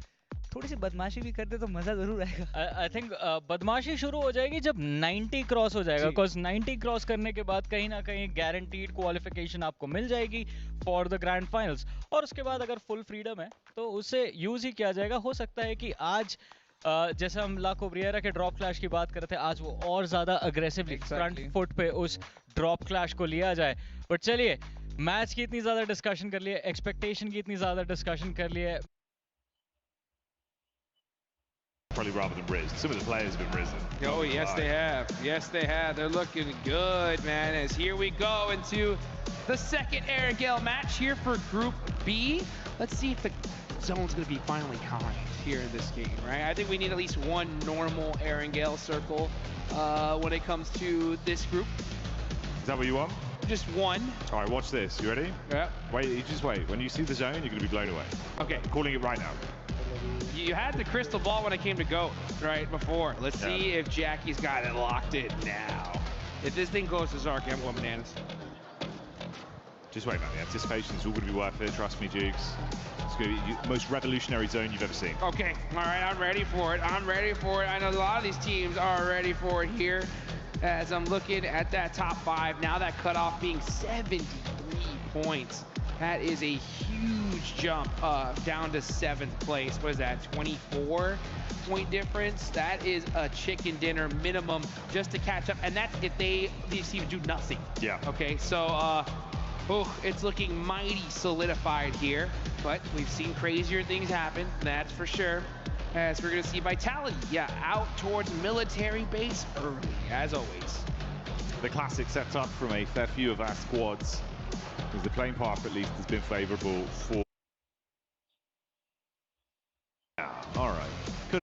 Speaker 14: थोड़ी सी बदमाशी भी करते तो मजा जरूर आएगा
Speaker 5: आई थिंक बदमाशी शुरू हो जाएगी जब 90 क्रॉस हो जाएगा बिकॉज 90 क्रॉस करने के बाद कहीं ना कहीं गारंटीड क्वालिफिकेशन आपको मिल जाएगी फॉर द ग्रैंड फाइनल्स और उसके बाद अगर फुल फ्रीडम है तो उसे यूज ही किया जाएगा हो सकता है कि आज जैसे हम ला कोब्रिएरा के ड्रॉप क्लैश की बात कर रहे थे आज वो और ज्यादा अग्रेसिवली फ्रंट फुट पे उस ड्रॉप क्लैश को लिया जाए बट चलिए मैच की इतनी ज्यादा डिस्कशन कर लिए एक्सपेक्टेशन की इतनी ज्यादा डिस्कशन कर लिए
Speaker 3: Probably rather than Riz. Some of the players have been risen.
Speaker 4: Oh, yes, they have. Yes, they have. They're looking good, man. As here we go into the second Arangale match here for Group B. Let's see if the zone's going to be finally kind here in this game, right? I think we need at least one normal Arangale circle when it comes to this group.
Speaker 3: Is that what you want?
Speaker 4: Just one.
Speaker 3: All right, watch this. You ready?
Speaker 4: Yeah.
Speaker 3: Wait, you just wait. When you see the zone, you're going to be blown away.
Speaker 4: Okay.
Speaker 3: I'm calling it right now.
Speaker 4: You had the crystal ball when it came to go, right, before. Let's see if Jackie's got it locked in now. If this thing goes to Zark, I'm going bananas.
Speaker 3: Just wait, man. The anticipation's all going to be worth it. Trust me, Jukes. It's going to be the most revolutionary zone you've ever seen.
Speaker 4: Okay, all right, I'm ready for it. I'm ready for it. I know a lot of these teams are ready for it here. As I'm looking at that top 5, now that cutoff being 73 points. That is a huge jump down to 7th place. What is that, 24-point difference? That is a chicken dinner minimum just to catch up. And that's if these teams do nothing.
Speaker 3: Yeah.
Speaker 4: Okay, so it's looking mighty solidified here. But we've seen crazier things happen, that's for sure. As we're gonna see Vitality, out towards military base early, as always.
Speaker 3: The classic setup from a fair few of our squads. Because the playing path at least has been favorable for... All right.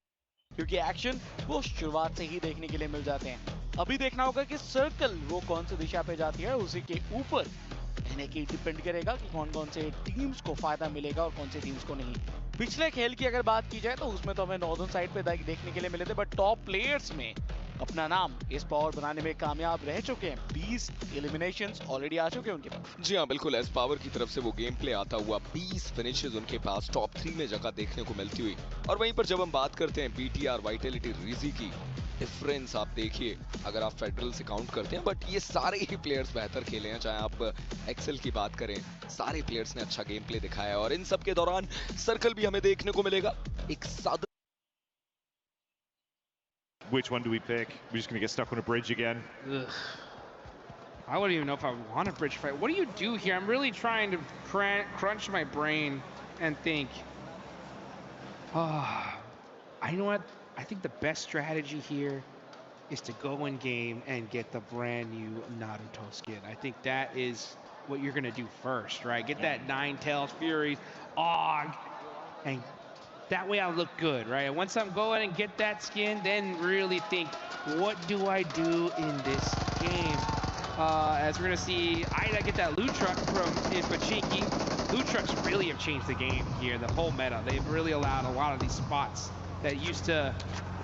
Speaker 1: क्योंकि action वो शुरुआत से ही देखने के लिए मिल जाते हैं। अभी देखना होगा कि सर्कल वो कौन सी दिशा पे जाती है, उसी के ऊपर कहने की डिपेंड करेगा कि कौन-कौन से टीम्स को फायदा मिलेगा और कौन से टीम्स को नहीं। पिछले खेल की अगर बात की जाए तो उसमें तो हमें नॉर्दर्न साइड पे देखने के लिए मिले थे, बट टॉप प्लेयर्स में अपना नाम इस पावर बनाने में कामयाब रह चुके हैं। 20 एलिमिनेशंस ऑलरेडी आ चुके हैं उनके पास।
Speaker 2: जी हाँ, बिल्कुल। एस पावर की तरफ से वो गेम प्ले आता हुआ 20 फिनिशेस उनके पास टॉप 3 में जगह देखने को मिलती हुई। और वहीं पर जब हम बात करते हैं बीटीआर वाइटैलिटी रीजी की, डिफरेंस आप देखिए अगर आप फेडरल से काउंट करते हैं, बट ये सारे ही प्लेयर्स बेहतर खेले हैं। चाहे आप एक्सेल की बात करें, सारे प्लेयर्स ने अच्छा गेम प्ले दिखाया है और इन सब के दौरान सर्कल भी हमें देखने को मिलेगा एक सादा।
Speaker 3: Which one do we pick? We're just going to get stuck on a bridge again.
Speaker 4: Ugh. I wouldn't even know if I want a bridge fight. What do you do here? I'm really trying to crunch my brain and think. You know what? I think the best strategy here is to go in game and get the brand new Naruto skin. I think that is what you're going to do first, right? Get that Ninetales Furies, Og, and that way I'll look good, right? And once I'm going and get that skin, then really think, what do I do in this game? As we're gonna see Ida get that loot truck from Pachinki. Loot trucks really have changed the game here, the whole meta. They've really allowed a lot of these spots that used to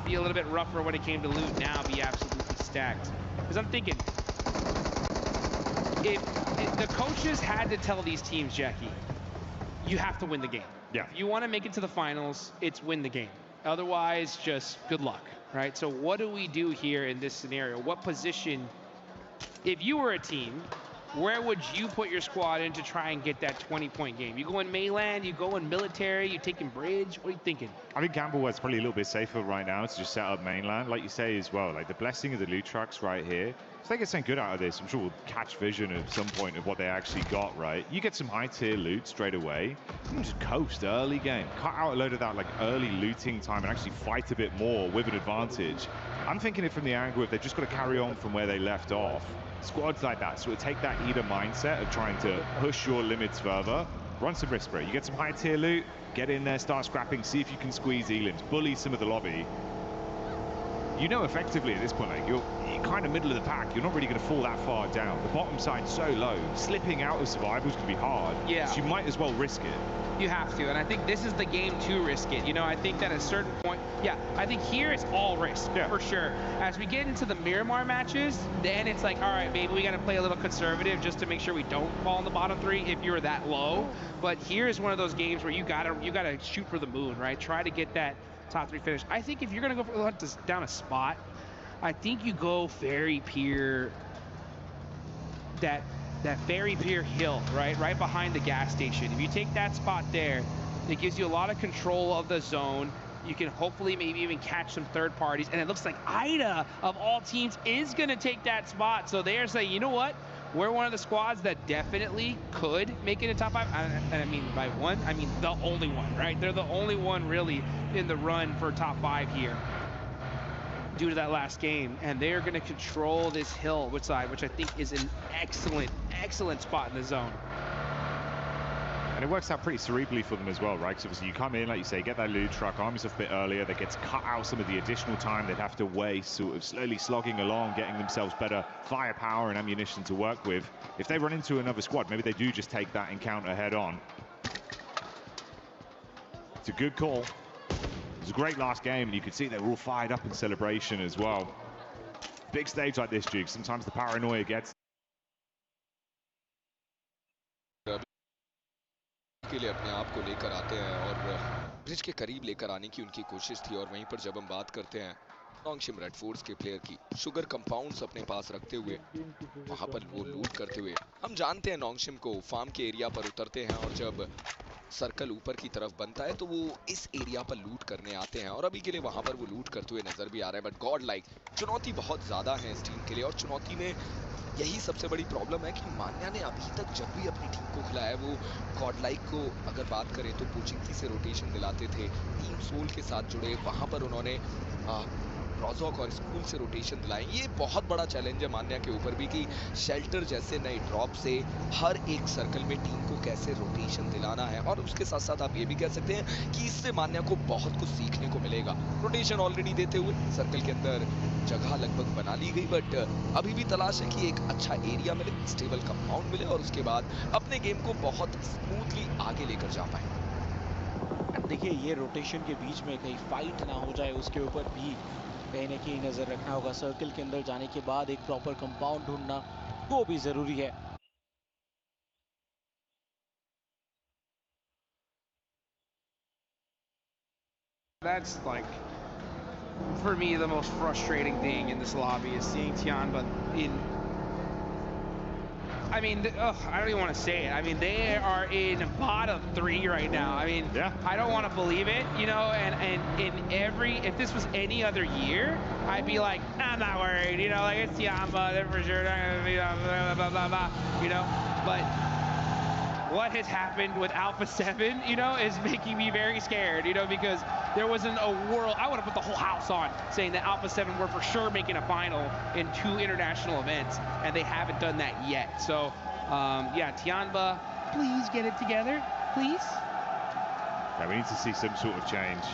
Speaker 4: be a little bit rougher when it came to loot now be absolutely stacked. Because I'm thinking, if the coaches had to tell these teams, Jackie, you have to win the game.
Speaker 3: Yeah.
Speaker 4: If you want to make it to the finals, it's win the game. Otherwise, just good luck, right? So what do we do here in this scenario? What position, if you were a team, where would you put your squad in to try and get that 20-point game? You go in mainland, you go in military, you taking bridge? What are you thinking?
Speaker 3: I think Gambleware's probably a little bit safer right now to just set up mainland, like you say as well. Like the blessing of the loot trucks right here. If they get something good out of this, I'm sure we'll catch vision at some point of what they actually got, right? You get some high tier loot straight away. You can just coast early game. Cut out a load of that like early looting time and actually fight a bit more with an advantage. I'm thinking it from the angle if they've just got to carry on from where they left off. Squads like that, so take that Ida mindset of trying to push your limits further. Run some risk spray. You get some high tier loot, get in there, start scrapping, see if you can squeeze elims, bully some of the lobby. You know effectively at this point, like you're kind of middle of the pack. You're not really going to fall that far down. The bottom side's so low. Slipping out of survival is going to be hard.
Speaker 4: Yeah.
Speaker 3: So you might as well risk it.
Speaker 4: You have to, and I think this is the game to risk it. You know, I think that at a certain point, I think here it's all risk, for sure. As we get into the Miramar matches, then it's like, all right, maybe we got to play a little conservative just to make sure we don't fall in the bottom 3 if you're that low. But here is one of those games where you gotta shoot for the moon, right? Try to get that top 3 finish. I think if you're gonna go for down a spot, I think you go Ferry Pier, that Ferry Pier hill, right behind the gas station. If you take that spot there, it gives you a lot of control of the zone. You can hopefully maybe even catch some third parties. And it looks like Ida, of all teams, is gonna take that spot. So they are saying, you know what? We're one of the squads that definitely could make it in top 5. And I mean by one, I mean the only one, right? They're the only one really in the run for top 5 here due to that last game. And they're going to control this hill, which I think is an excellent spot in the zone.
Speaker 3: And it works out pretty cerebrally for them as well, right? Because obviously you come in, like you say, get that loot truck, arm yourself a bit earlier, that gets cut out some of the additional time they'd have to waste, sort of slowly slogging along, getting themselves better firepower and ammunition to work with. If they run into another squad, maybe they do just take that encounter head on. It's a good call. It was a great last game, and you could see they were all fired up in celebration as well. big stage like this, Duke, sometimes the paranoia gets.
Speaker 2: के लिए अपने आप को लेकर आते हैं और bridge के करीब लेकर आने की उनकी कोशिश थी। और वहीं पर जब हम बात करते हैं नॉन्गशिम रेड फोर्स के प्लेयर की, शुगर कंपाउंड्स अपने पास रखते हुए वहां पर वो लूट करते हुए, हम जानते हैं नॉन्गशिम को फार्म के एरिया पर उतरते हैं और जब सर्कल ऊपर की तरफ बनता है तो वो इस एरिया पर लूट करने आते हैं और अभी के लिए वहां पर वो लूट करते हुए नजर भी आ रहे हैं। बट गॉड लाइक चुनौती बहुत ज्यादा है इस टीम के लिए और चुनौती में यही सबसे बड़ी प्रॉब्लम है कि मान्या ने अभी तक जब भी अपनी टीम को खिलाया वो गॉड लाइक को अगर बात करें तो पोचिंकी से रोटेशन दिलाते थे, टीम सोल के साथ जुड़े, वहां पर उन्होंने रॉजॉक और स्कूल से रोटेशन दिलाए। ये बहुत बड़ा चैलेंज है मान्या के ऊपर भी कि शेल्टर जैसे नए ड्रॉप से हर एक सर्कल में टीम को कैसे रोटेशन दिलाना है। और उसके साथ साथ आप ये भी कह सकते हैं कि इससे मान्या को बहुत कुछ सीखने को मिलेगा। रोटेशन ऑलरेडी देते हुए सर्कल के अंदर जगह लगभग बना ली गई, बट अभी भी तलाश है कि एक अच्छा एरिया मिले, स्टेबल कंपाउंड मिले और उसके बाद अपने गेम को बहुत स्मूथली आगे लेकर जा पाए।
Speaker 1: देखिए ये रोटेशन के बीच में कहीं फाइट ना हो जाए उसके ऊपर भी कहीं ना कहीं नजर रखना होगा। सर्कल के अंदर जाने के बाद एक प्रॉपर कंपाउंड ढूंढना वो भी जरूरी है।
Speaker 4: That's like, for me, the most frustrating thing in this lobby is seeing Tianba in. I mean, I don't even want to say it. I mean, they are in bottom 3 right now. I mean, yeah. I don't want to believe it, you know, and in every, if this was any other year, I'd be like, I'm not worried, you know, like it's Tianba, they're for sure not going to be blah, blah, blah, blah, you know, but what has happened with Alpha 7, you know, is making me very scared, you know, because there wasn't a world, I would have put the whole house on saying that Alpha 7 were for sure making a final in 2 international events, and they haven't done that yet. So, yeah, Tianba, please get it together, please.
Speaker 3: Yeah, we need to see some sort of change.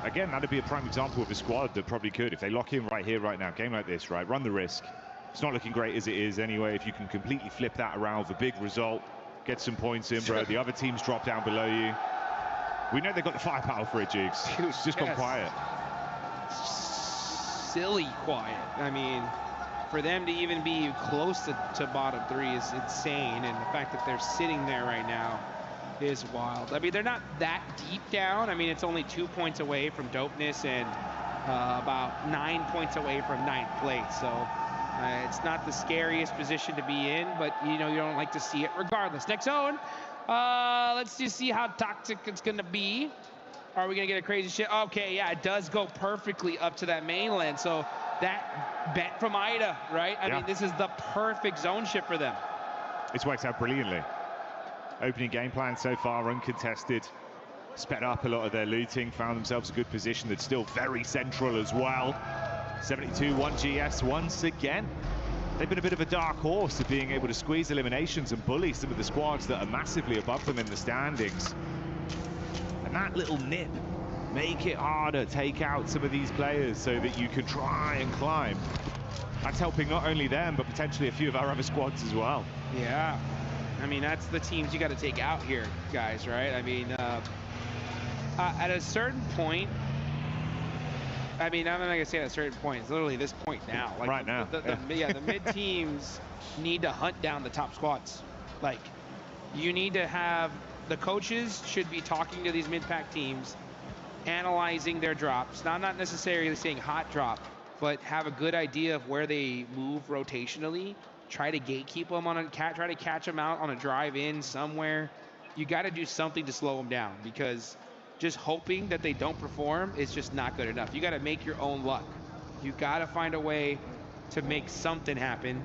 Speaker 3: Again, that'd be a prime example of a squad that probably could, if they lock in right here, right now, game like this, right, run the risk. It's not looking great as it is anyway. If you can completely flip that around with a big result, get some points in, bro. The other teams drop down below you. We know they've got the firepower for it, Jigs. It's just gone quiet.
Speaker 4: Silly quiet. I mean, for them to even be close to bottom 3 is insane. And the fact that they're sitting there right now is wild. I mean, they're not that deep down. I mean, it's only 2 points away from dopeness and about 9 points away from 9th place. So it's not the scariest position to be in, but you know, you don't like to see it regardless. Next zone. Let's just see how toxic it's gonna be. Are we gonna get a crazy shit? Okay, yeah, it does go perfectly up to that mainland. So that bet from Ida, right? I mean, this is the perfect zone shift for them.
Speaker 3: It's worked out brilliantly. Opening game plan so far uncontested. Sped up a lot of their looting, found themselves a good position that's still very central as well. 72-1 GS once again. They've been a bit of a dark horse of being able to squeeze eliminations and bully some of the squads that are massively above them in the standings. And that little nip, make it harder, take out some of these players so that you can try and climb. That's helping not only them, but potentially a few of our other squads as well.
Speaker 4: Yeah, I mean, that's the teams you got to take out here, guys, right? I mean, at a certain point, I mean, I'm not gonna say at a certain point. It's literally this point now. Like
Speaker 3: right now.
Speaker 4: The mid teams need to hunt down the top squads. Like, you need to have the coaches should be talking to these mid-pack teams, analyzing their drops. Not necessarily saying hot drop, but have a good idea of where they move rotationally. Try to gatekeep them on a try to catch them out on a drive-in somewhere. You got to do something to slow them down, because just hoping that they don't perform is just not good enough. You got to make your own luck. You got to find a way to make something happen.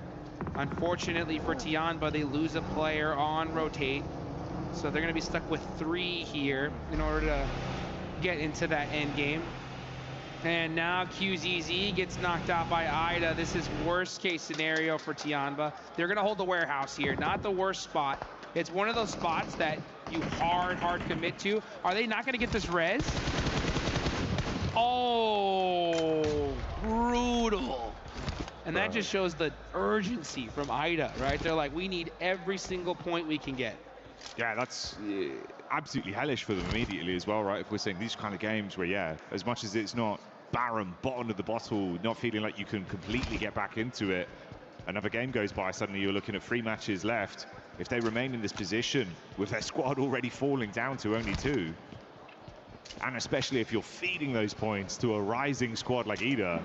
Speaker 4: Unfortunately for Tianba, they lose a player on rotate, so they're going to be stuck with 3 here in order to get into that end game. And now QZZ gets knocked out by Ida. This is worst case scenario for Tianba. They're going to hold the warehouse here, not the worst spot. It's one of those spots that you hard commit to. Are they not going to get this res? Oh, brutal. And that just shows the urgency from Ida, right? They're like, we need every single point we can get.
Speaker 3: Yeah, that's absolutely hellish for them immediately as well, right? If we're saying these kind of games where, yeah, as much as it's not barren bottom of the bottle, not feeling like you can completely get back into it. Another game goes by, suddenly you're looking at 3 matches left. If they remain in this position with their squad already falling down to only 2, and especially if you're feeding those points to a rising squad like EDA,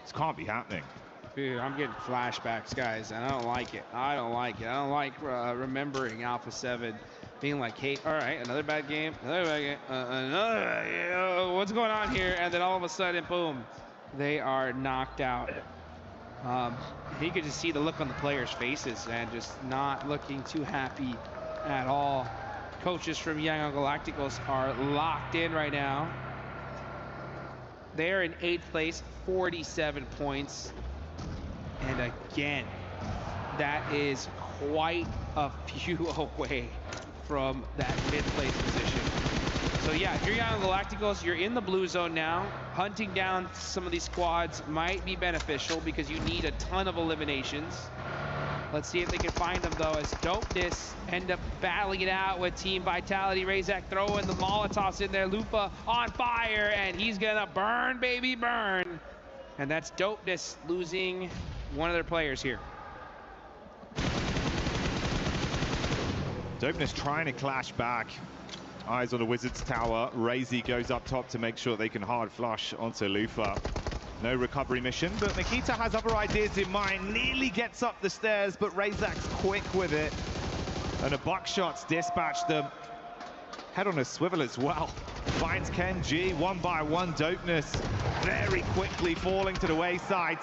Speaker 3: this can't be happening.
Speaker 4: Dude, I'm getting flashbacks, guys, and I don't like it. I don't like it. I don't like remembering Alpha 7 being like, hey, all right, another bad game, another bad game, another, what's going on here? And then all of a sudden, boom, they are knocked out. You could just see the look on the players' faces and just not looking too happy at all. Coaches from Young Galacticos are locked in right now. They're in 8th place, 47 points. And again, that is quite a few away from that mid-place position. So yeah, if you're Young Galacticos, you're in the blue zone now. Hunting down some of these squads might be beneficial because you need a ton of eliminations. Let's see if they can find them though, as Dopeness end up battling it out with Team Vitality. Razak throwing the Molotovs in there. Lupa on fire, and he's gonna burn, baby, burn. And that's Dopeness losing one of their players here.
Speaker 3: Dopeness trying to clash back. Eyes on the Wizards tower. Razy goes up top to make sure they can hard flush onto Lufa. No recovery mission, but Nikita has other ideas in mind. Nearly gets up the stairs, but Razak's quick with it. And a buckshot's dispatched them. Head on a swivel as well. Finds Ken G, 1 by 1. Dopeness very quickly falling to the wayside.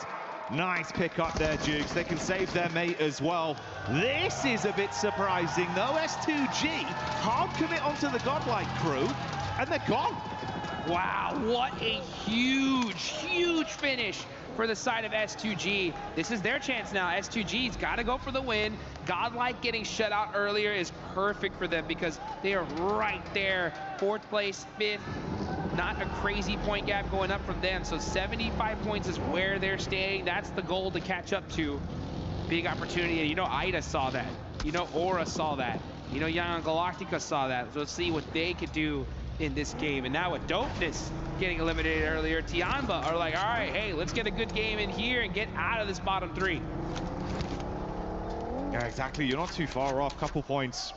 Speaker 3: Nice pick up there, Dukes. They can save their mate as well. This is a bit surprising, though. S2G hard commit onto the Godlike crew, and they're gone.
Speaker 4: Wow, what a huge, huge finish for the side of S2G. This is their chance now. S2G's got to go for the win. Godlike getting shut out earlier is perfect for them because they are right there. 4th place, 5th. Not a crazy point gap going up from them. So 75 points is where they're staying. That's the goal to catch up to. Big opportunity. And you know, IDA saw that. You know, Aura saw that. You know, Young Galactica saw that. So let's see what they could do in this game. And now with Dopeness getting eliminated earlier, Tianba are like, all right, hey, let's get a good game in here and get out of this bottom 3.
Speaker 3: Yeah, exactly. You're not too far off. Couple points.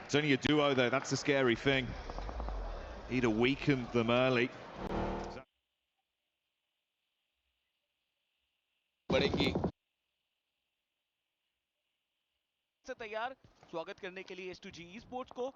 Speaker 3: It's only a duo, though. That's the scary thing. EDA weakened them early.
Speaker 2: बढ़ेंगी।
Speaker 1: से तैयार स्वागत करने के लिए S2G Esports को।